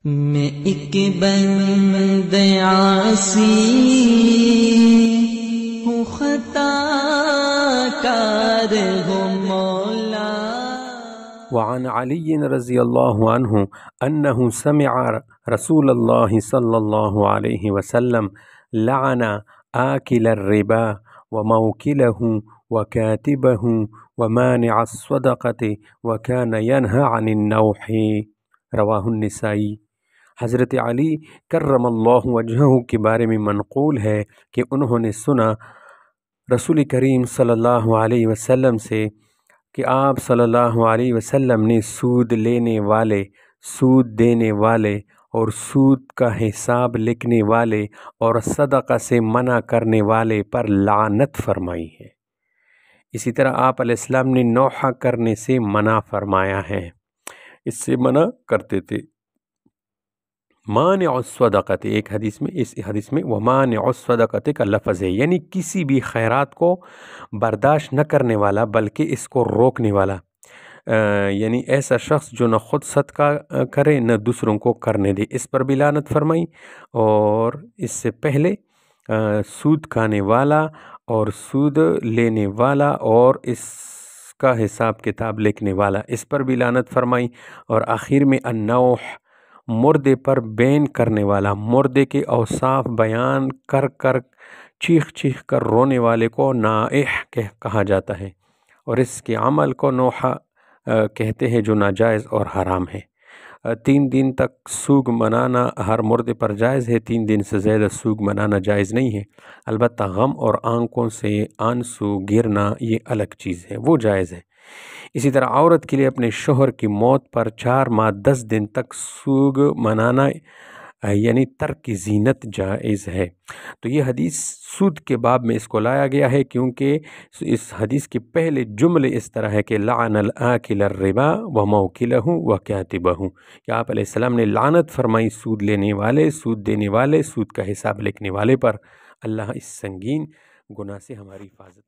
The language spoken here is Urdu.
میں ایک بند عاصی ہوں، خطا کار ہوں مولا۔ وعن علي رضي الله عنه أنه سمع رسول الله صلى الله عليه وسلم لعن آكل الربا وموكله وكاتبه ومانع الصدقة وكان ينهى عن النوح، رواہ النسائی۔ حضرت علی کرم اللہ وجہہ کے بارے میں منقول ہے کہ انہوں نے سنا رسول کریم صلی اللہ علیہ وسلم سے کہ آپ صلی اللہ علیہ وسلم نے سود لینے والے، سود دینے والے اور سود کا حساب لکھنے والے اور صدقہ سے منع کرنے والے پر لعنت فرمائی ہے۔ اسی طرح آپ علیہ السلام نے نوحہ کرنے سے منع فرمایا ہے، اس سے منع کرتے تھے۔ مانع الصدقۃ، ایک حدیث میں، اس حدیث میں ومانع الصدقۃ کا لفظ ہے، یعنی کسی بھی خیرات کو برداشت نہ کرنے والا بلکہ اس کو روکنے والا، یعنی ایسا شخص جو نہ خود صدقہ کرے نہ دوسروں کو کرنے دے، اس پر بھی لعنت فرمائی۔ اور اس سے پہلے سود کھانے والا اور سود لینے والا اور اس کا حساب کتاب لکھنے والا، اس پر بھی لعنت فرمائی۔ اور آخر میں النوح، مردے پر بین کرنے والا، مردے کے اوصاف بیان کر کر چیخ چیخ کر رونے والے کو نائح کہا جاتا ہے، اور اس کے عمل کو نوحہ کہتے ہیں جو ناجائز اور حرام ہے۔ 3 دن تک سوگ منانا ہر مردے پر جائز ہے، 3 دن سے زیادہ سوگ منانا جائز نہیں ہے، البتہ غم اور آنکھوں سے آنسو گرنا یہ الگ چیز ہے، وہ جائز ہے۔ اسی طرح عورت کے لیے اپنے شوہر کی موت پر 4 ماہ 10 دن تک سوگ منانا یعنی ترک زینت جائز ہے۔ تو یہ حدیث سود کے باب میں اس کو لایا گیا ہے، کیونکہ اس حدیث کے پہلے جملے اس طرح ہے کہ لعن الآکل الربا وموکلہ وکاتبہ، کہ آپ علیہ السلام نے لعنت فرمائی سود لینے والے، سود دینے والے، سود کا حساب لکھنے والے پر۔ اللہ اس سنگین گناہ سے ہماری حفاظت